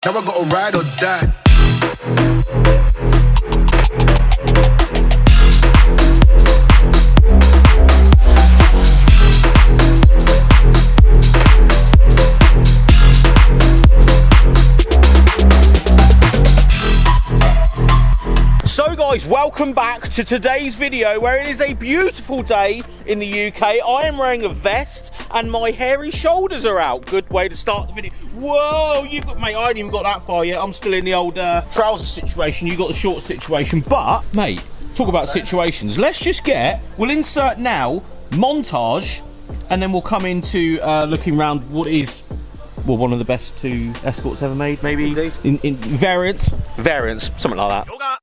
Now I gotta ride or die. So guys, welcome back to today's video where it is a beautiful day in the UK. I am wearing a vest and my hairy shoulders are out. Good way to start the video. Whoa, you've got, mate, I ain't even got that far yet. I'm still in the old trouser situation. You got the short situation. But, mate, talk about situations. Let's just we'll insert now, montage, and then we'll come into looking around what is, well, one of the best two escorts ever made, maybe. Indeed. In variants, something like that.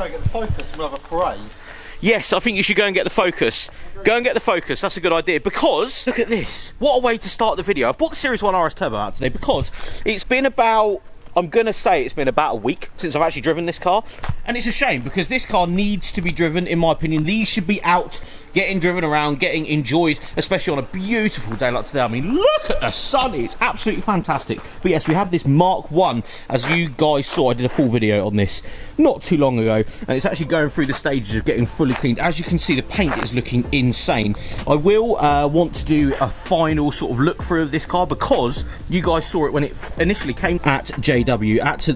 Get the Focus, we'll have a parade. Yes, I think you should go and get the Focus. Go and get the Focus, that's a good idea. Because, look at this. What a way to start the video. I've brought the Series 1 RS Turbo out today because it's been about, I'm going to say it's been about a week since I've actually driven this car. And it's a shame because this car needs to be driven, in my opinion. These should be out, getting driven around, getting enjoyed, especially on a beautiful day like today. I mean, look at the sun, it's absolutely fantastic. But yes, we have this Mark 1, as you guys saw. I did a full video on this not too long ago, and it's actually going through the stages of getting fully cleaned. As you can see, the paint is looking insane. I will want to do a final sort of look through of this car because you guys saw it when it initially came at JW, at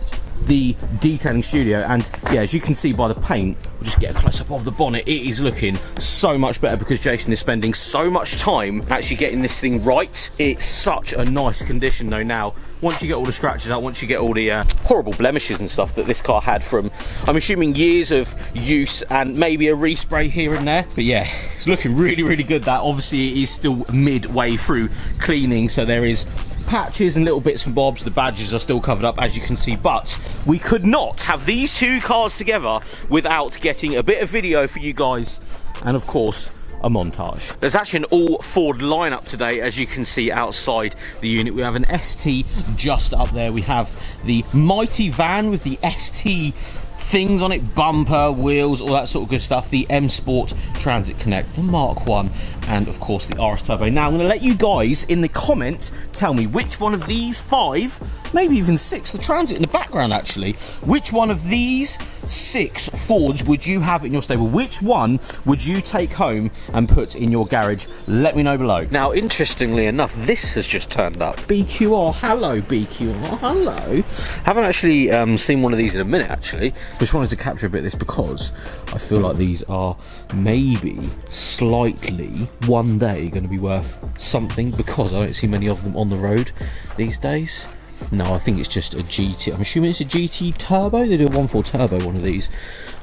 the detailing studio, and yeah, as you can see by the paint, we'll just get a close-up of the bonnet. It is looking so much better because Jason is spending so much time actually getting this thing right. It's such a nice condition though now. Once you get all the scratches out, once you get all the horrible blemishes and stuff that this car had from, I'm assuming, years of use and maybe a respray here and there. But yeah, it's looking really, really good. That obviously it is still midway through cleaning, so there is patches and little bits and bobs. The badges are still covered up, as you can see, but we could not have these two cars together without getting a bit of video for you guys and, of course, a montage. There's actually an all Ford lineup today, as you can see outside the unit. We have an ST just up there. We have the mighty van with the ST things on it, bumper, wheels, all that sort of good stuff, the M Sport Transit Connect, the Mark 1, and of course the RS Turbo. Now I'm going to let you guys in the comments tell me which one of these 5, maybe even 6, the Transit in the background actually, which one of these 6 Fords would you have in your stable? Which one would you take home and put in your garage? Let me know below. Now, interestingly enough, this has just turned up. BQR, hello BQR, hello. Haven't actually seen one of these in a minute actually. Just wanted to capture a bit of this because I feel like these are maybe slightly one day going to be worth something because I don't see many of them on the road these days. No, I think it's just a GT. I'm assuming it's a GT Turbo. They do a 1.4 Turbo, one of these.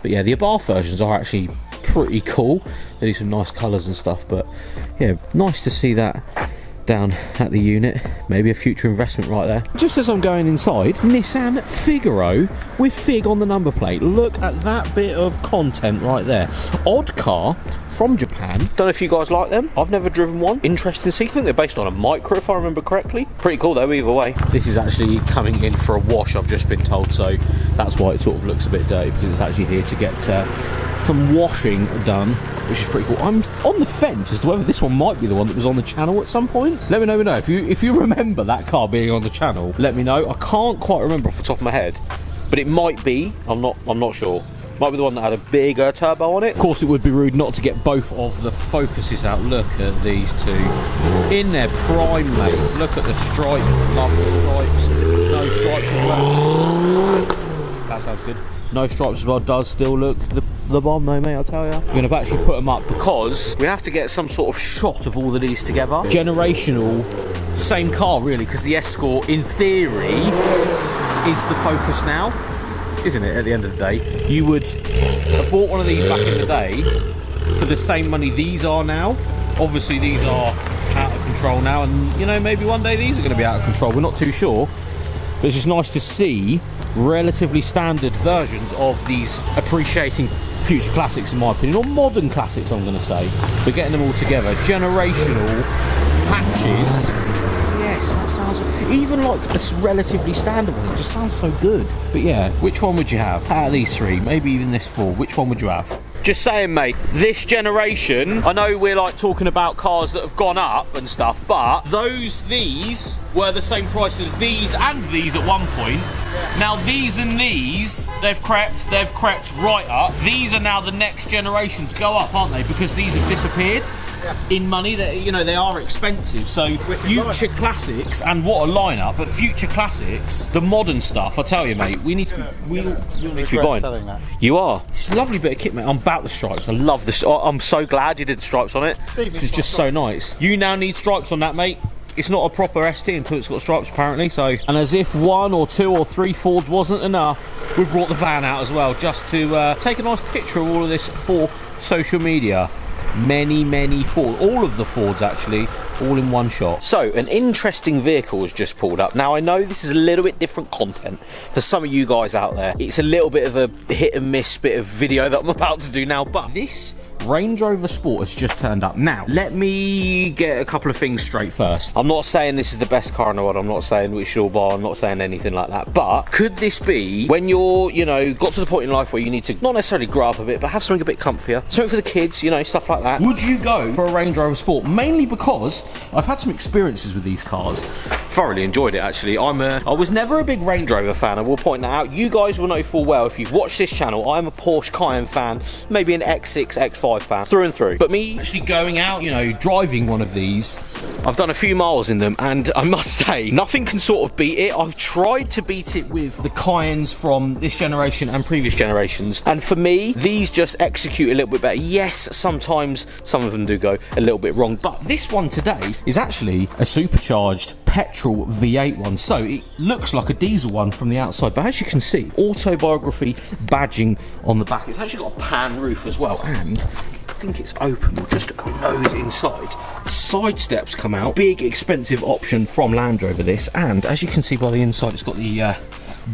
But yeah, the Abarth versions are actually pretty cool. They do some nice colours and stuff. But yeah, nice to see that down at the unit. Maybe a future investment right there. Just as I'm going inside, Nissan Figaro with Fig on the number plate. Look at that bit of content right there. Odd car from Japan. Don't know if you guys like them. I've never driven one. Interesting to see. I think they're based on a Micro, if I remember correctly. Pretty cool though, either way. This is actually coming in for a wash, I've just been told, so that's why it sort of looks a bit dirty, because it's actually here to get some washing done, which is pretty cool. I'm on the fence as to whether this one might be the one that was on the channel at some point. Let me know if you remember that car being on the channel. Let me know. I can't quite remember off the top of my head, but it might be. I'm not sure. Might be the one that had a bigger turbo on it. Of course, it would be rude not to get both of the Focuses out. Look at these two in their prime, mate. Look at the stripe. Love the stripes. No stripes as well. That sounds good. No stripes as well. Does still look the bomb though, mate, I'll tell you. We're going to actually put them up because we have to get some sort of shot of all of these together. Generational, same car really, because the Escort in theory is the Focus now, isn't it? At the end of the day, you would have bought one of these back in the day for the same money these are now. Obviously these are out of control now, and you know, maybe one day these are going to be out of control. We're not too sure, but it's just nice to see relatively standard versions of these appreciating future classics, in my opinion, or modern classics, I'm going to say. But getting them all together, generational patches. Yes, that's sounds, even like a relatively standard one, it just sounds so good. But yeah, which one would you have out of these three? Maybe even this four. Which one would you have? Just saying, mate, this generation, I know we're like talking about cars that have gone up and stuff, but these were the same price as these and these at one point. Yeah. Now these and these, they've crept right up. These are now the next generation to go up, aren't they? Because these have disappeared. Yeah. In money, that, you know, they are expensive. So future classics, and what a lineup! But future classics, the modern stuff, I tell you, mate, we need to. You'll need to be buying. That. You are. It's a lovely bit of kit, mate. I'm about the stripes. I love this. I'm so glad you did the stripes on it. It's just so nice. You now need stripes on that, mate. It's not a proper ST until it's got stripes, apparently. So, and as if 1 or 2 or 3 Fords wasn't enough, we brought the van out as well, just to take a nice picture of all of this for social media. Many Fords, all of the Fords actually, all in one shot. So an interesting vehicle has just pulled up. Now I know this is a little bit different content for some of you guys out there. It's a little bit of a hit and miss bit of video that I'm about to do now, but this Range Rover Sport has just turned up. Now, let me get a couple of things straight first. I'm not saying this is the best car in the world. I'm not saying we should all buy. I'm not saying anything like that. But could this be, when you're, you know, got to the point in life where you need to not necessarily grow up a bit, but have something a bit comfier, something for the kids, you know, stuff like that? Would you go for a Range Rover Sport? Mainly because I've had some experiences with these cars. Thoroughly enjoyed it, actually. I was never a big Range Rover fan. I will point that out. You guys will know full well if you've watched this channel. I'm a Porsche Cayenne fan, maybe an X6, X5 fan, through and through. But me actually going out, you know, driving one of these, I've done a few miles in them, and I must say, nothing can sort of beat it. I've tried to beat it with the Cayennes from this generation and previous generations, and for me, these just execute a little bit better. Yes, sometimes some of them do go a little bit wrong, but this one today is actually a supercharged petrol V8 one, so it looks like a diesel one from the outside, but as you can see, autobiography badging on the back. It's actually got a pan roof as well, and I think it's open. We'll just nose inside. Side steps come out. Big expensive option from Land Rover this, and as you can see by the inside, it's got the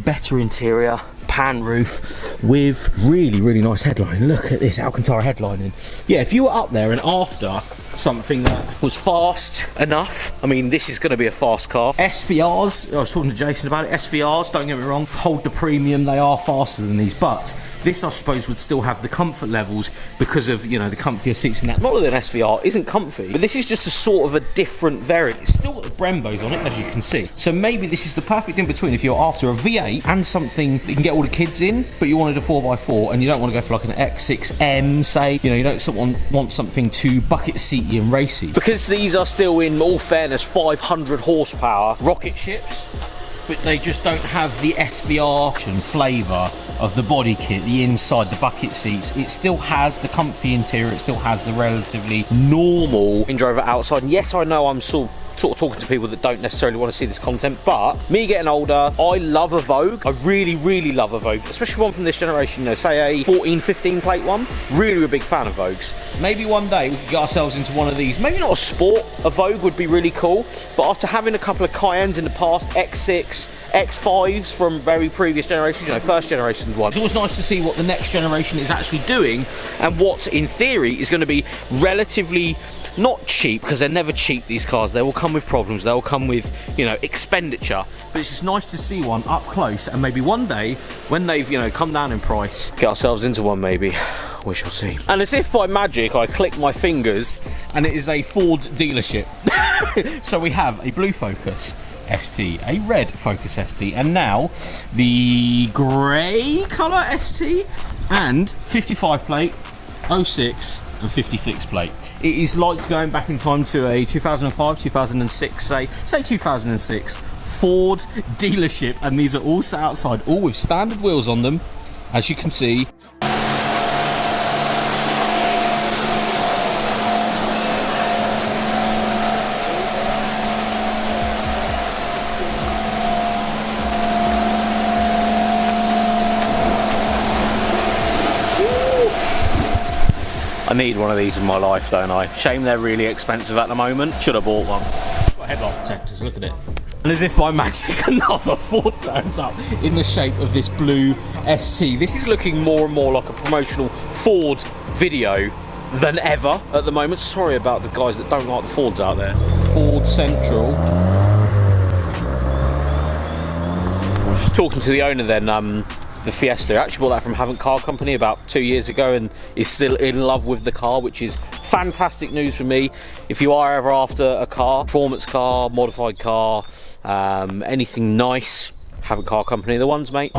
better interior, pan roof with really nice headline. Look at this Alcantara headlining. Yeah, if you were up there and after something that was fast enough, I mean, this is going to be a fast car. SVRs, I was talking to Jason about it, SVRs, don't get me wrong, hold the premium, they are faster than these, but this I suppose would still have the comfort levels because of, you know, the comfier seats and that. Not that an SVR isn't comfy, but this is just a sort of a different variant. It's still got the Brembos on it, as you can see. So maybe this is the perfect in between if you're after a V8 and something that you can get all the kids in, but you wanted a 4x4 and you don't want to go for like an X6M, say, you know, you don't want something too bucket seaty and racy. Because these are still, in all fairness, 500 horsepower rocket ships, but they just don't have the SVR and flavour of the body kit, the inside, the bucket seats. It still has the comfy interior, it still has the relatively normal Range Rover outside. And yes, I know I'm sort of talking to people that don't necessarily want to see this content, but me getting older, I love a Vogue. I really love a Vogue, especially one from this generation, you know, say a 14, 15 plate one. Really a big fan of Vogues. Maybe one day we could get ourselves into one of these. Maybe not a Sport, a Vogue would be really cool, but after having a couple of Cayennes in the past, X6, X5s from very previous generations, you know, first generation ones, it's always nice to see what the next generation is actually doing, and what in theory is going to be relatively not cheap, because they're never cheap, these cars. They will come with problems, they will come with, you know, expenditure, but it's just nice to see one up close, and maybe one day when they've, you know, come down in price, get ourselves into one maybe. We shall see. And as if by magic, I click my fingers and it is a Ford dealership. So we have a blue Focus ST, a red Focus ST, and now the grey colour ST, and 55 plate, 06 and 56 plate. It is like going back in time to a 2005, 2006, say 2006 Ford dealership, and these are all sat outside, all with standard wheels on them, as you can see. I need one of these in my life, don't I? Shame they're really expensive at the moment. Should have bought one. Got headlight protectors, look at it. And as if by magic, another Ford turns up in the shape of this blue ST. This is looking more and more like a promotional Ford video than ever at the moment. Sorry about the guys that don't like the Fords out there. Ford Central. Just talking to the owner then, the Fiesta. I actually bought that from Haven't Car Company about 2 years ago and is still in love with the car, which is fantastic news for me. If you are ever after a car, performance car, modified car, anything nice, Haven't Car Company, the ones, mate.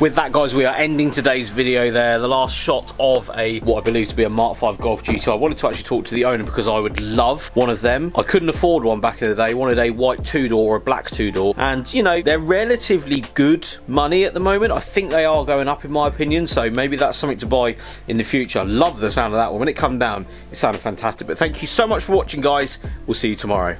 With that, guys, we are ending today's video there. The last shot of what I believe to be a Mark 5 Golf GTI. I wanted to actually talk to the owner because I would love one of them. I couldn't afford one back in the day. I wanted a white two-door or a black two-door. And, you know, they're relatively good money at the moment. I think they are going up, in my opinion. So maybe that's something to buy in the future. I love the sound of that one. When it come down, it sounded fantastic. But thank you so much for watching, guys. We'll see you tomorrow.